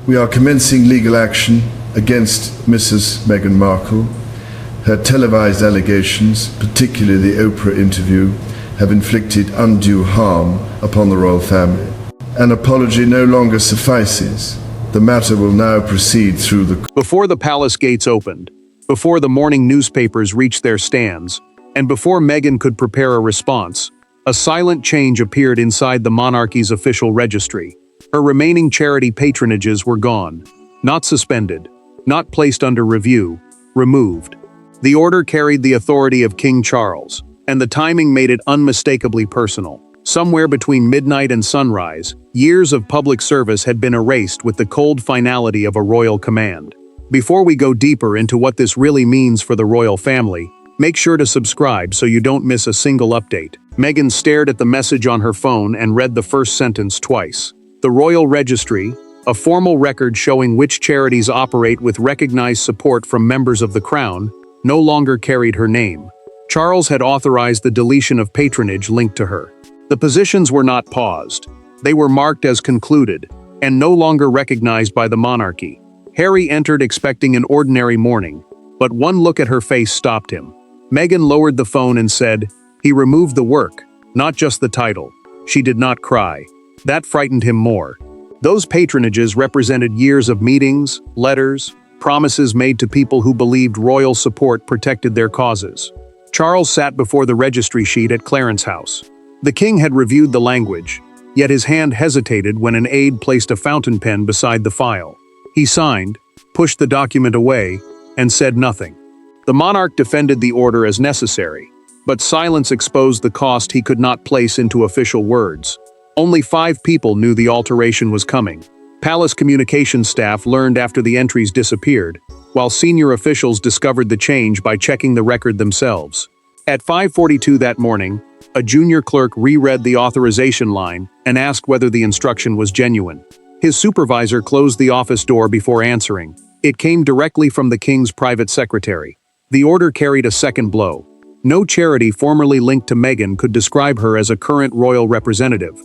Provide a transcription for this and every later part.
We are commencing legal action against Mrs. Meghan Markle. Her televised allegations, particularly the Oprah interview, have inflicted undue harm upon the royal family. An apology no longer suffices. The matter will now proceed through the... Before the palace gates opened, before the morning newspapers reached their stands, and before Meghan could prepare a response, a silent change appeared inside the monarchy's official registry. Her remaining charity patronages were gone, not suspended, not placed under review, removed. The order carried the authority of King Charles, and the timing made it unmistakably personal. Somewhere between midnight and sunrise, years of public service had been erased with the cold finality of a royal command. Before we go deeper into what this really means for the royal family, make sure to subscribe so you don't miss a single update. Meghan stared at the message on her phone and read the first sentence twice. The Royal Registry, a formal record showing which charities operate with recognized support from members of the Crown, no longer carried her name. Charles had authorized the deletion of patronage linked to her. The positions were not paused. They were marked as concluded, and no longer recognized by the monarchy. Harry entered expecting an ordinary morning, but one look at her face stopped him. Meghan lowered the phone and said, "He removed the work, not just the title." She did not cry. That frightened him more. Those patronages represented years of meetings, letters, promises made to people who believed royal support protected their causes. Charles sat before the registry sheet at Clarence House. The king had reviewed the language, yet his hand hesitated when an aide placed a fountain pen beside the file. He signed, pushed the document away, and said nothing. The monarch defended the order as necessary, but silence exposed the cost he could not place into official words. Only 5 people knew the alteration was coming. Palace communications staff learned after the entries disappeared, while senior officials discovered the change by checking the record themselves. At 5:42 that morning, a junior clerk reread the authorization line and asked whether the instruction was genuine. His supervisor closed the office door before answering. It came directly from the king's private secretary. The order carried a second blow. No charity formerly linked to Meghan could describe her as a current royal representative.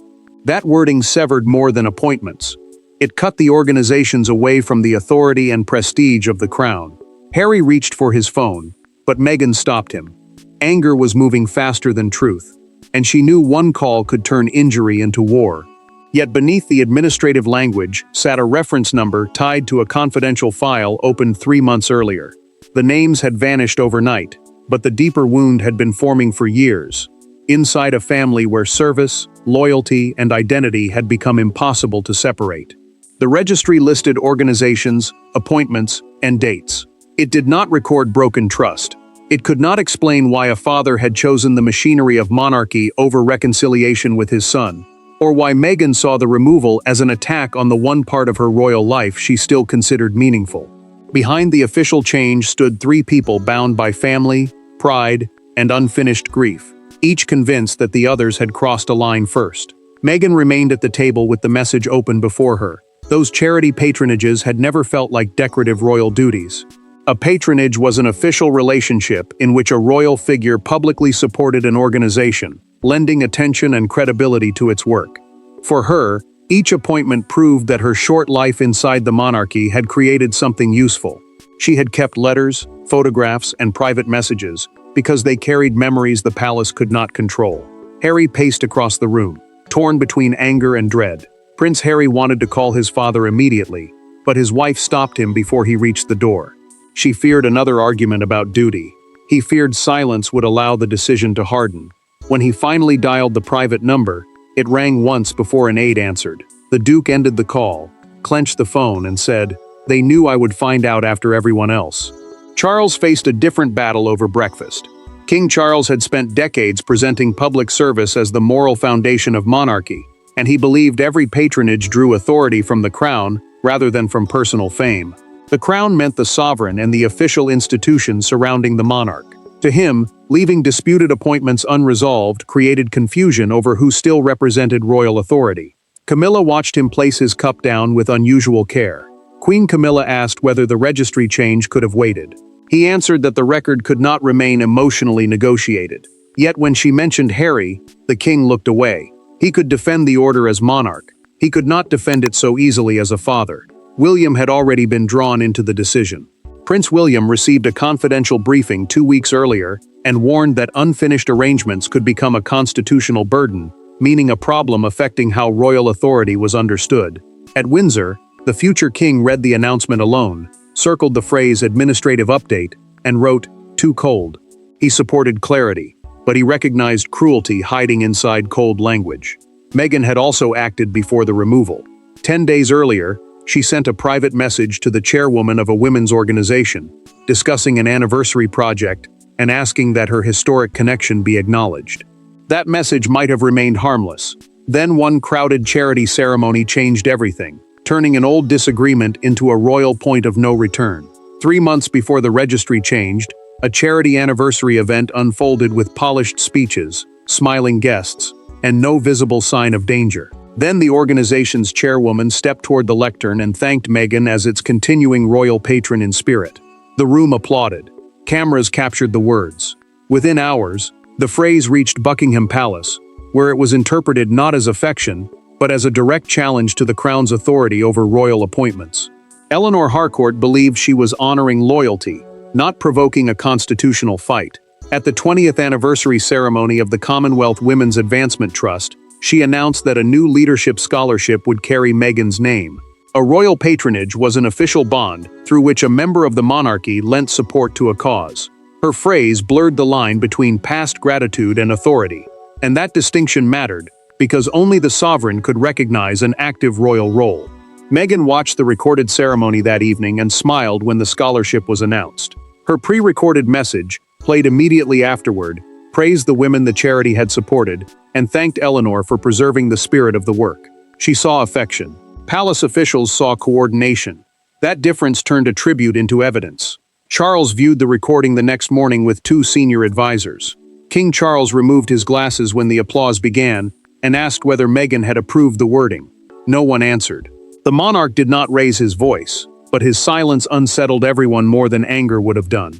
That wording severed more than appointments. It cut the organizations away from the authority and prestige of the crown. Harry reached for his phone, but Meghan stopped him. Anger was moving faster than truth, and she knew one call could turn injury into war. Yet beneath the administrative language sat a reference number tied to a confidential file opened 3 months earlier. The names had vanished overnight, but the deeper wound had been forming for years. Inside a family where service, loyalty, and identity had become impossible to separate. The registry listed organizations, appointments, and dates. It did not record broken trust. It could not explain why a father had chosen the machinery of monarchy over reconciliation with his son, or why Meghan saw the removal as an attack on the one part of her royal life she still considered meaningful. Behind the official change stood 3 people bound by family, pride, and unfinished grief, each convinced that the others had crossed a line first. Meghan remained at the table with the message open before her. Those charity patronages had never felt like decorative royal duties. A patronage was an official relationship in which a royal figure publicly supported an organization, lending attention and credibility to its work. For her, each appointment proved that her short life inside the monarchy had created something useful. She had kept letters, photographs, and private messages, because they carried memories the palace could not control. Harry paced across the room, torn between anger and dread. Prince Harry wanted to call his father immediately, but his wife stopped him before he reached the door. She feared another argument about duty. He feared silence would allow the decision to harden. When he finally dialed the private number, it rang once before an aide answered. The Duke ended the call, clenched the phone, and said, "They knew I would find out after everyone else." Charles faced a different battle over breakfast. King Charles had spent decades presenting public service as the moral foundation of monarchy, and he believed every patronage drew authority from the crown rather than from personal fame. The crown meant the sovereign and the official institutions surrounding the monarch. To him, leaving disputed appointments unresolved created confusion over who still represented royal authority. Camilla watched him place his cup down with unusual care. Queen Camilla asked whether the registry change could have waited. He answered that the record could not remain emotionally negotiated. Yet when she mentioned Harry, the king looked away. He could defend the order as monarch. He could not defend it so easily as a father. William had already been drawn into the decision. Prince William received a confidential briefing 2 weeks earlier and warned that unfinished arrangements could become a constitutional burden, meaning a problem affecting how royal authority was understood. At Windsor, the future king read the announcement alone, circled the phrase administrative update, and wrote, "Too cold." He supported clarity, but he recognized cruelty hiding inside cold language. Meghan had also acted before the removal. 10 days earlier, she sent a private message to the chairwoman of a women's organization, discussing an anniversary project and asking that her historic connection be acknowledged. That message might have remained harmless. Then one crowded charity ceremony changed everything, turning an old disagreement into a royal point of no return. 3 months before the registry changed, a charity anniversary event unfolded with polished speeches, smiling guests, and no visible sign of danger. Then the organization's chairwoman stepped toward the lectern and thanked Meghan as its continuing royal patron in spirit. The room applauded. Cameras captured the words. Within hours, the phrase reached Buckingham Palace, where it was interpreted not as affection, but as a direct challenge to the Crown's authority over royal appointments. Eleanor Harcourt believed she was honoring loyalty, not provoking a constitutional fight. At the 20th anniversary ceremony of the Commonwealth Women's Advancement Trust, she announced that a new leadership scholarship would carry Meghan's name. A royal patronage was an official bond through which a member of the monarchy lent support to a cause. Her phrase blurred the line between past gratitude and authority, and that distinction mattered because only the sovereign could recognize an active royal role. Meghan watched the recorded ceremony that evening and smiled when the scholarship was announced. Her pre-recorded message, played immediately afterward, praised the women the charity had supported, and thanked Eleanor for preserving the spirit of the work. She saw affection. Palace officials saw coordination. That difference turned a tribute into evidence. Charles viewed the recording the next morning with 2 senior advisors. King Charles removed his glasses when the applause began and asked whether Meghan had approved the wording. No one answered. The monarch did not raise his voice, but his silence unsettled everyone more than anger would have done.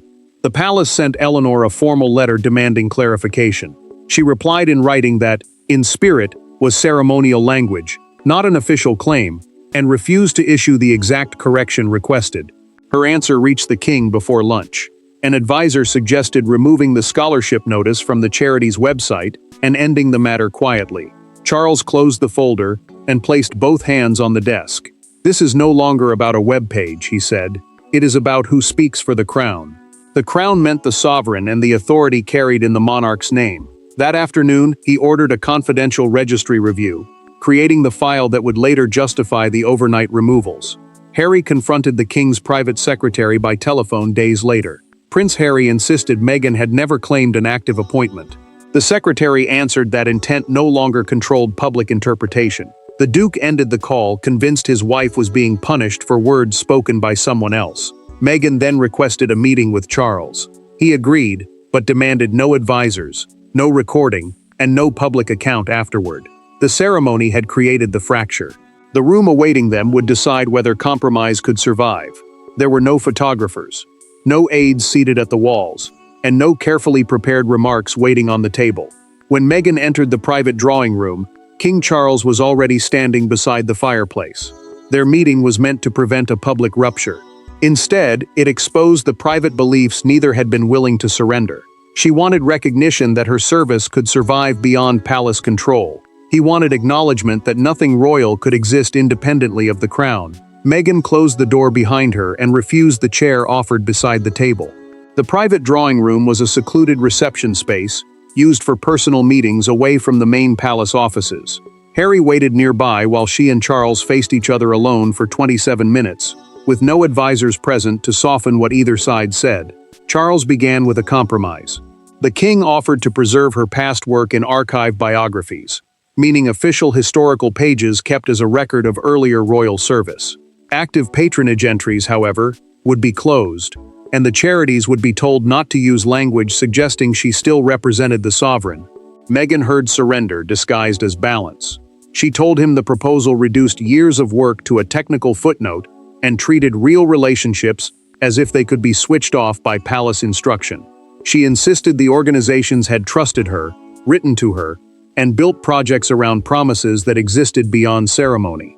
The palace sent Eleanor a formal letter demanding clarification. She replied in writing that, "in spirit," was ceremonial language, not an official claim, and refused to issue the exact correction requested. Her answer reached the king before lunch. An advisor suggested removing the scholarship notice from the charity's website and ending the matter quietly. Charles closed the folder and placed both hands on the desk. "This is no longer about a web page," he said. "It is about who speaks for the crown." The crown meant the sovereign and the authority carried in the monarch's name. That afternoon, he ordered a confidential registry review, creating the file that would later justify the overnight removals. Harry confronted the king's private secretary by telephone days later. Prince Harry insisted Meghan had never claimed an active appointment. The secretary answered that intent no longer controlled public interpretation. The Duke ended the call, convinced his wife was being punished for words spoken by someone else. Meghan then requested a meeting with Charles. He agreed, but demanded no advisors, no recording, and no public account afterward. The ceremony had created the fracture. The room awaiting them would decide whether compromise could survive. There were no photographers, no aides seated at the walls, and no carefully prepared remarks waiting on the table. When Meghan entered the private drawing room, King Charles was already standing beside the fireplace. Their meeting was meant to prevent a public rupture. Instead, it exposed the private beliefs neither had been willing to surrender. She wanted recognition that her service could survive beyond palace control. He wanted acknowledgement that nothing royal could exist independently of the crown. Meghan closed the door behind her and refused the chair offered beside the table. The private drawing room was a secluded reception space, used for personal meetings away from the main palace offices. Harry waited nearby while she and Charles faced each other alone for 27 minutes, with no advisors present to soften what either side said. Charles began with a compromise. The king offered to preserve her past work in archive biographies, meaning official historical pages kept as a record of earlier royal service. Active patronage entries, however, would be closed, and the charities would be told not to use language suggesting she still represented the sovereign. Meghan heard surrender disguised as balance. She told him the proposal reduced years of work to a technical footnote and treated real relationships as if they could be switched off by palace instruction. She insisted the organizations had trusted her, written to her, and built projects around promises that existed beyond ceremony.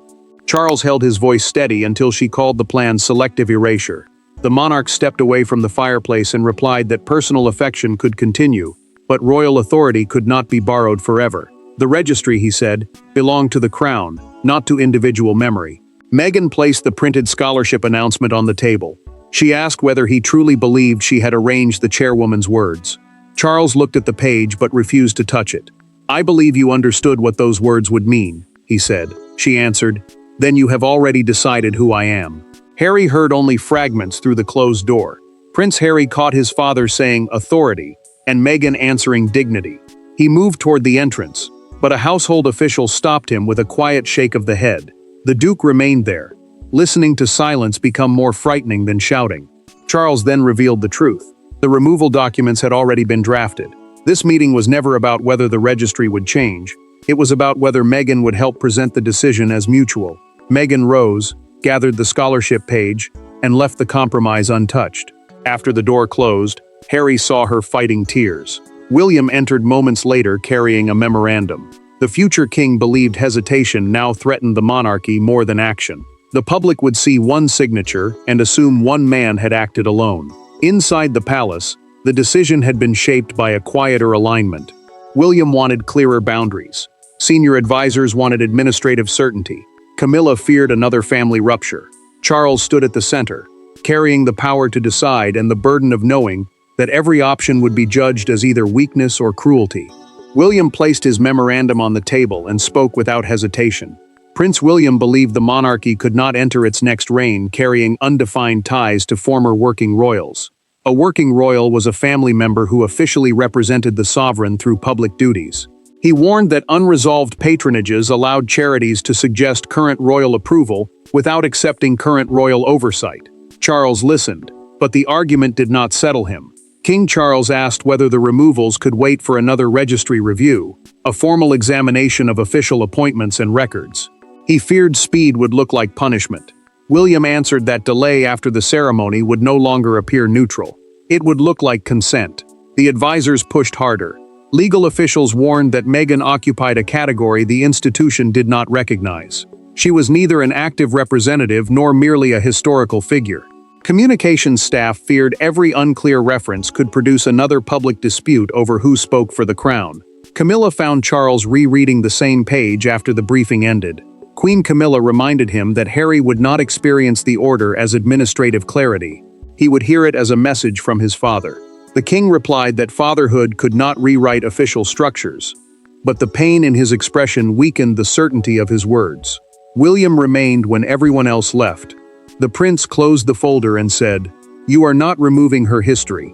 Charles held his voice steady until she called the plan selective erasure. The monarch stepped away from the fireplace and replied that personal affection could continue, but royal authority could not be borrowed forever. The registry, he said, belonged to the crown, not to individual memory. Meghan placed the printed scholarship announcement on the table. She asked whether he truly believed she had arranged the chairwoman's words. Charles looked at the page but refused to touch it. "I believe you understood what those words would mean," he said. She answered, "Then you have already decided who I am." Harry heard only fragments through the closed door. Prince Harry caught his father saying authority and Meghan answering dignity. He moved toward the entrance, but a household official stopped him with a quiet shake of the head. The Duke remained there, listening to silence become more frightening than shouting. Charles then revealed the truth. The removal documents had already been drafted. This meeting was never about whether the registry would change. It was about whether Meghan would help present the decision as mutual. Meghan rose, gathered the scholarship page, and left the compromise untouched. After the door closed, Harry saw her fighting tears. William entered moments later carrying a memorandum. The future king believed hesitation now threatened the monarchy more than action. The public would see one signature and assume one man had acted alone. Inside the palace, the decision had been shaped by a quieter alignment. William wanted clearer boundaries. Senior advisors wanted administrative certainty. Camilla feared another family rupture. Charles stood at the center, carrying the power to decide and the burden of knowing that every option would be judged as either weakness or cruelty. William placed his memorandum on the table and spoke without hesitation. Prince William believed the monarchy could not enter its next reign carrying undefined ties to former working royals. A working royal was a family member who officially represented the sovereign through public duties. He warned that unresolved patronages allowed charities to suggest current royal approval without accepting current royal oversight. Charles listened, but the argument did not settle him. King Charles asked whether the removals could wait for another registry review, a formal examination of official appointments and records. He feared speed would look like punishment. William answered that delay after the ceremony would no longer appear neutral. It would look like consent. The advisors pushed harder. Legal officials warned that Meghan occupied a category the institution did not recognize. She was neither an active representative nor merely a historical figure. Communications staff feared every unclear reference could produce another public dispute over who spoke for the crown. Camilla found Charles rereading the same page after the briefing ended. Queen Camilla reminded him that Harry would not experience the order as administrative clarity. He would hear it as a message from his father. The king replied that fatherhood could not rewrite official structures, but the pain in his expression weakened the certainty of his words. William remained when everyone else left. The prince closed the folder and said, "You are not removing her history.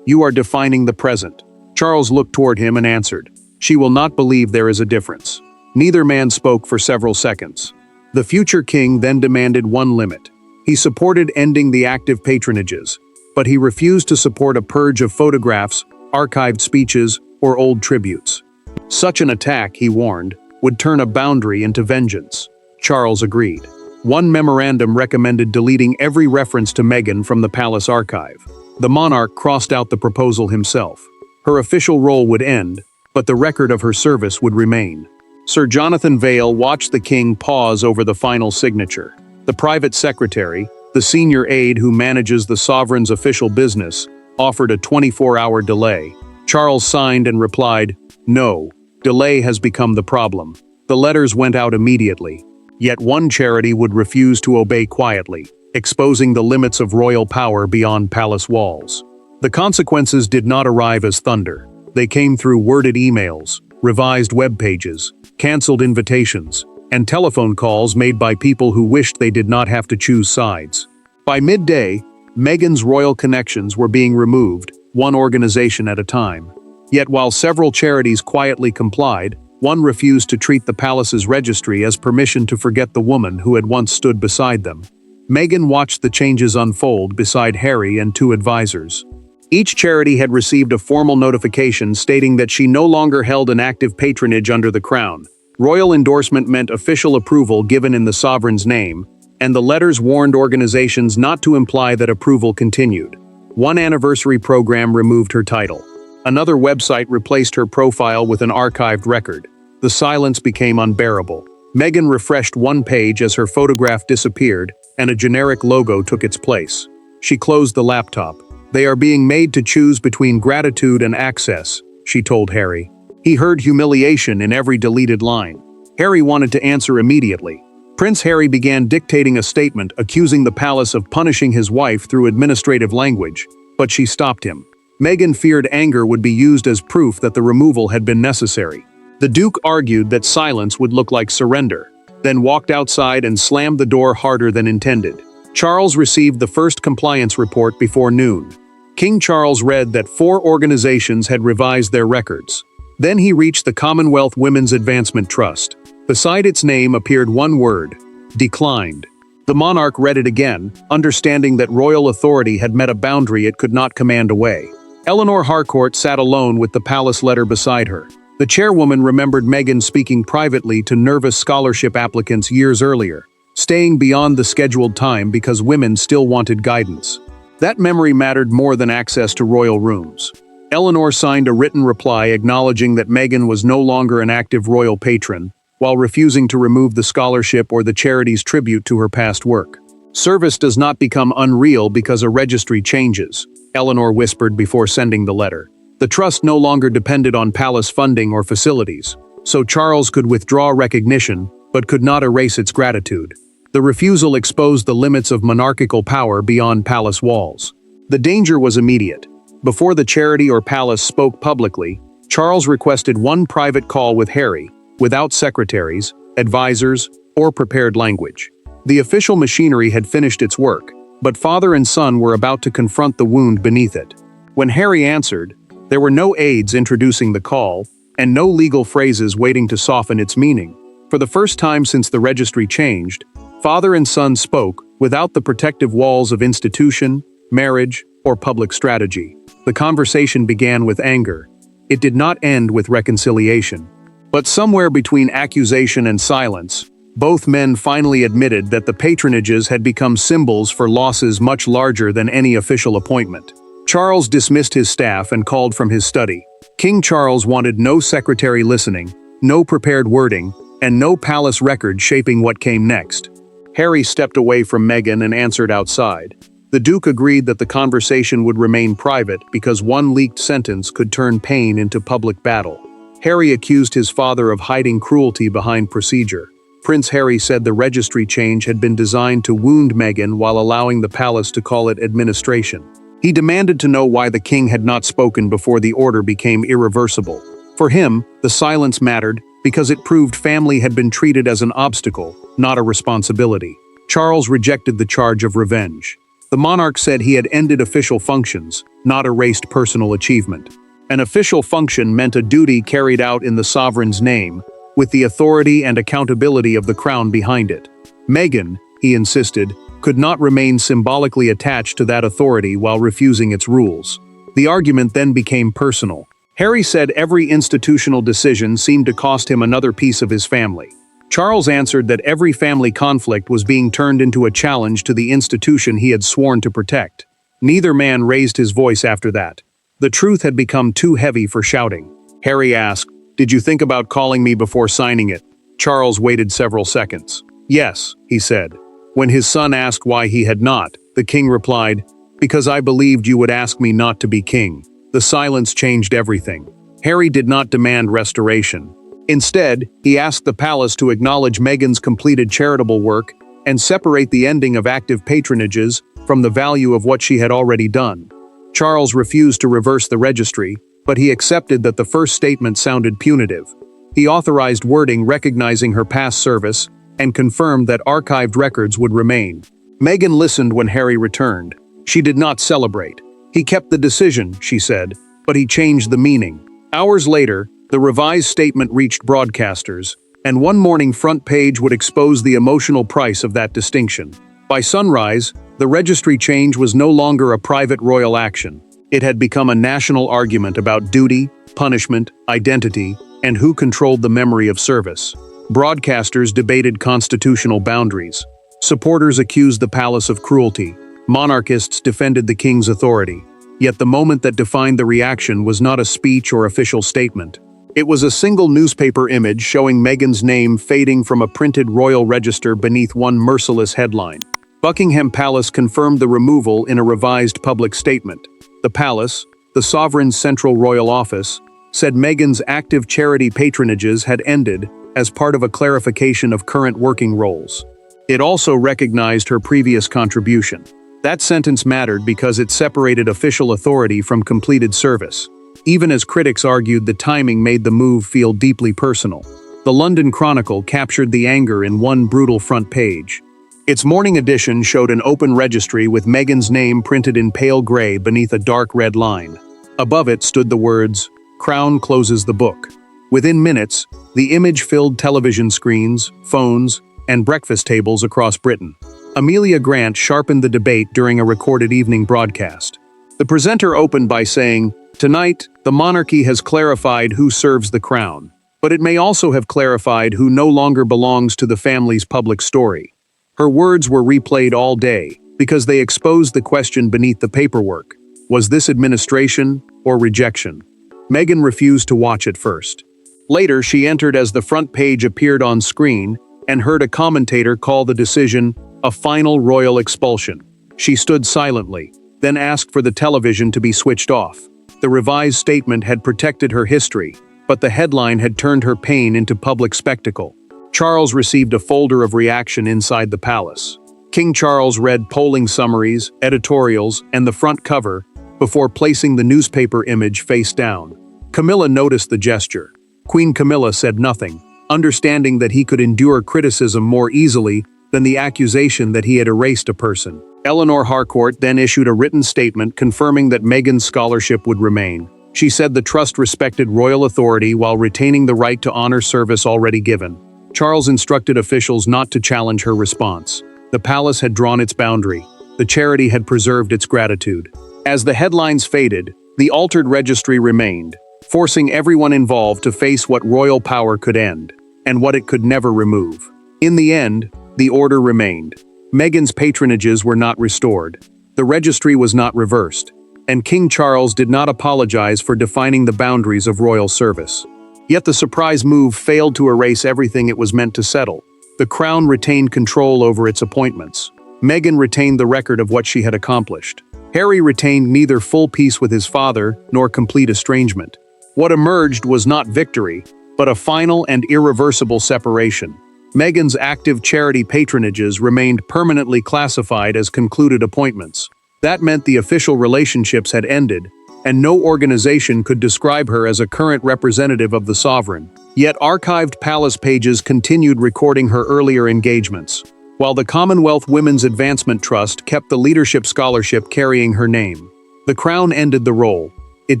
You are defining the present." Charles looked toward him and answered, "She will not believe there is a difference." Neither man spoke for several seconds. The future king then demanded one limit. He supported ending the active patronages, but he refused to support a purge of photographs, archived speeches, or old tributes. Such an attack, he warned, would turn a boundary into vengeance. Charles agreed. One memorandum recommended deleting every reference to Meghan from the palace archive. The monarch crossed out the proposal himself. Her official role would end, but the record of her service would remain. Sir Jonathan Vail watched the king pause over the final signature. The private secretary, the senior aide who manages the sovereign's official business, offered a 24-hour delay. Charles signed and replied, "No, delay has become the problem." The letters went out immediately. Yet one charity would refuse to obey quietly, exposing the limits of royal power beyond palace walls. The consequences did not arrive as thunder. They came through worded emails, revised web pages, canceled invitations, and telephone calls made by people who wished they did not have to choose sides. By midday, Meghan's royal connections were being removed, one organization at a time. Yet while several charities quietly complied, one refused to treat the palace's registry as permission to forget the woman who had once stood beside them. Meghan watched the changes unfold beside Harry and two advisors. Each charity had received a formal notification stating that she no longer held an active patronage under the crown. Royal endorsement meant official approval given in the sovereign's name, and the letters warned organizations not to imply that approval continued. One anniversary program removed her title. Another website replaced her profile with an archived record. The silence became unbearable. Meghan refreshed one page as her photograph disappeared and a generic logo took its place. She closed the laptop. "They are being made to choose between gratitude and access," she told Harry. He heard humiliation in every deleted line. Harry wanted to answer immediately. Prince Harry began dictating a statement accusing the palace of punishing his wife through administrative language, but she stopped him. Meghan feared anger would be used as proof that the removal had been necessary. The Duke argued that silence would look like surrender, then walked outside and slammed the door harder than intended. Charles received the first compliance report before noon. King Charles read that 4 organizations had revised their records. Then he reached the Commonwealth Women's Advancement Trust. Beside its name appeared one word: declined. The monarch read it again, understanding that royal authority had met a boundary it could not command away. Eleanor Harcourt sat alone with the palace letter beside her. The chairwoman remembered Meghan speaking privately to nervous scholarship applicants years earlier, staying beyond the scheduled time because women still wanted guidance. That memory mattered more than access to royal rooms. Eleanor signed a written reply acknowledging that Meghan was no longer an active royal patron, while refusing to remove the scholarship or the charity's tribute to her past work. "Service does not become unreal because a registry changes," Eleanor whispered before sending the letter. The trust no longer depended on palace funding or facilities, so Charles could withdraw recognition, but could not erase its gratitude. The refusal exposed the limits of monarchical power beyond palace walls. The danger was immediate. Before the charity or palace spoke publicly, Charles requested one private call with Harry, without secretaries, advisors, or prepared language. The official machinery had finished its work, but father and son were about to confront the wound beneath it. When Harry answered, there were no aides introducing the call, and no legal phrases waiting to soften its meaning. For the first time since the registry changed, father and son spoke without the protective walls of institution, marriage, or public strategy. The conversation began with anger. It did not end with reconciliation. But somewhere between accusation and silence, both men finally admitted that the patronages had become symbols for losses much larger than any official appointment. Charles dismissed his staff and called from his study. King Charles wanted no secretary listening, no prepared wording, and no palace record shaping what came next. Harry stepped away from Meghan and answered outside. The Duke agreed that the conversation would remain private because one leaked sentence could turn pain into public battle. Harry accused his father of hiding cruelty behind procedure. Prince Harry said the registry change had been designed to wound Meghan while allowing the palace to call it administration. He demanded to know why the king had not spoken before the order became irreversible. For him, the silence mattered because it proved family had been treated as an obstacle, not a responsibility. Charles rejected the charge of revenge. The monarch said he had ended official functions, not erased personal achievement. An official function meant a duty carried out in the sovereign's name, with the authority and accountability of the crown behind it. Meghan, he insisted, could not remain symbolically attached to that authority while refusing its rules. The argument then became personal. Harry said every institutional decision seemed to cost him another piece of his family. Charles answered that every family conflict was being turned into a challenge to the institution he had sworn to protect. Neither man raised his voice after that. The truth had become too heavy for shouting. Harry asked, "Did you think about calling me before signing it?" Charles waited several seconds. "Yes," he said. When his son asked why he had not, the king replied, "Because I believed you would ask me not to be king." The silence changed everything. Harry did not demand restoration. Instead, he asked the palace to acknowledge Meghan's completed charitable work and separate the ending of active patronages from the value of what she had already done. Charles refused to reverse the registry, but he accepted that the first statement sounded punitive. He authorized wording recognizing her past service and confirmed that archived records would remain. Meghan listened when Harry returned. She did not celebrate. "He kept the decision," she said, "but he changed the meaning." Hours later, the revised statement reached broadcasters, and one morning front page would expose the emotional price of that distinction. By sunrise, the registry change was no longer a private royal action. It had become a national argument about duty, punishment, identity, and who controlled the memory of service. Broadcasters debated constitutional boundaries. Supporters accused the palace of cruelty. Monarchists defended the king's authority. Yet the moment that defined the reaction was not a speech or official statement. It was a single newspaper image showing Meghan's name fading from a printed royal register beneath one merciless headline. Buckingham Palace confirmed the removal in a revised public statement. The palace, the sovereign's central royal office, said Meghan's active charity patronages had ended as part of a clarification of current working roles. It also recognized her previous contribution. That sentence mattered because it separated official authority from completed service. Even as critics argued the timing made the move feel deeply personal. The London Chronicle captured the anger in one brutal front page. Its morning edition showed an open registry with Meghan's name printed in pale gray beneath a dark red line. Above it stood the words, "Crown closes the book." Within minutes, the image filled television screens, phones, and breakfast tables across Britain. Amelia Grant sharpened the debate during a recorded evening broadcast. The presenter opened by saying, "Tonight, the monarchy has clarified who serves the crown, but it may also have clarified who no longer belongs to the family's public story." Her words were replayed all day because they exposed the question beneath the paperwork. Was this administration or rejection? Meghan refused to watch at first. Later, she entered as the front page appeared on screen and heard a commentator call the decision a final royal expulsion. She stood silently, then asked for the television to be switched off. The revised statement had protected her history, but the headline had turned her pain into public spectacle. Charles received a folder of reaction inside the palace. King Charles read polling summaries, editorials, and the front cover before placing the newspaper image face down. Camilla noticed the gesture. Queen Camilla said nothing, understanding that he could endure criticism more easily than the accusation that he had erased a person. Eleanor Harcourt then issued a written statement confirming that Meghan's scholarship would remain. She said the trust respected royal authority while retaining the right to honor service already given. Charles instructed officials not to challenge her response. The palace had drawn its boundary. The charity had preserved its gratitude. As the headlines faded, the altered registry remained, forcing everyone involved to face what royal power could end, and what it could never remove. In the end, the order remained. Meghan's patronages were not restored. The registry was not reversed, and King Charles did not apologize for defining the boundaries of royal service. Yet the surprise move failed to erase everything it was meant to settle. The crown retained control over its appointments. Meghan retained the record of what she had accomplished. Harry retained neither full peace with his father nor complete estrangement. What emerged was not victory, but a final and irreversible separation. Meghan's active charity patronages remained permanently classified as concluded appointments. That meant the official relationships had ended, and no organization could describe her as a current representative of the sovereign. Yet archived palace pages continued recording her earlier engagements, while the Commonwealth Women's Advancement Trust kept the leadership scholarship carrying her name. The crown ended the role. It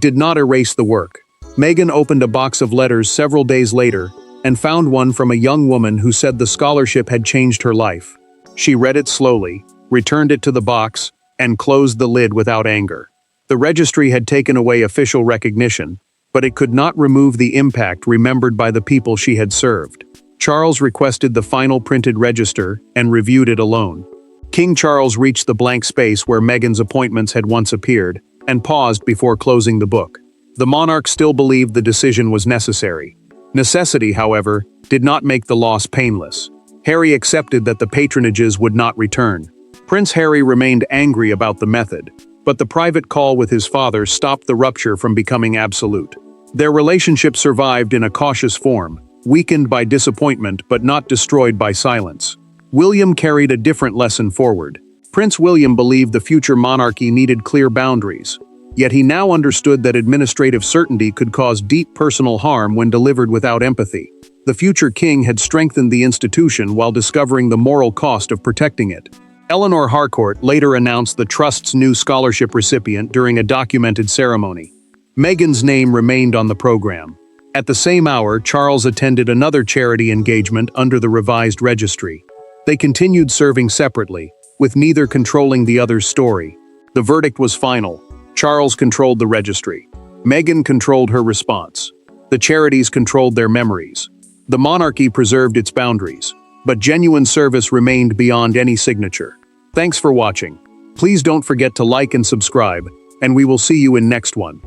did not erase the work. Meghan opened a box of letters several days later and found one from a young woman who said the scholarship had changed her life. She read it slowly, returned it to the box, and closed the lid without anger. The registry had taken away official recognition, but it could not remove the impact remembered by the people she had served. Charles requested the final printed register and reviewed it alone. King Charles reached the blank space where Meghan's appointments had once appeared, and paused before closing the book. The monarch still believed the decision was necessary. Necessity, however, did not make the loss painless. Harry accepted that the patronages would not return. Prince Harry remained angry about the method, but the private call with his father stopped the rupture from becoming absolute. Their relationship survived in a cautious form, weakened by disappointment but not destroyed by silence. William carried a different lesson forward. Prince William believed the future monarchy needed clear boundaries, yet he now understood that administrative certainty could cause deep personal harm when delivered without empathy. The future king had strengthened the institution while discovering the moral cost of protecting it. Eleanor Harcourt later announced the trust's new scholarship recipient during a documented ceremony. Meghan's name remained on the program. At the same hour, Charles attended another charity engagement under the revised registry. They continued serving separately, with neither controlling the other's story. The verdict was final. Charles controlled the registry. Meghan controlled her response. The charities controlled their memories. The monarchy preserved its boundaries, but genuine service remained beyond any signature. Thanks for watching. Please don't forget to like and subscribe, and we will see you in next one.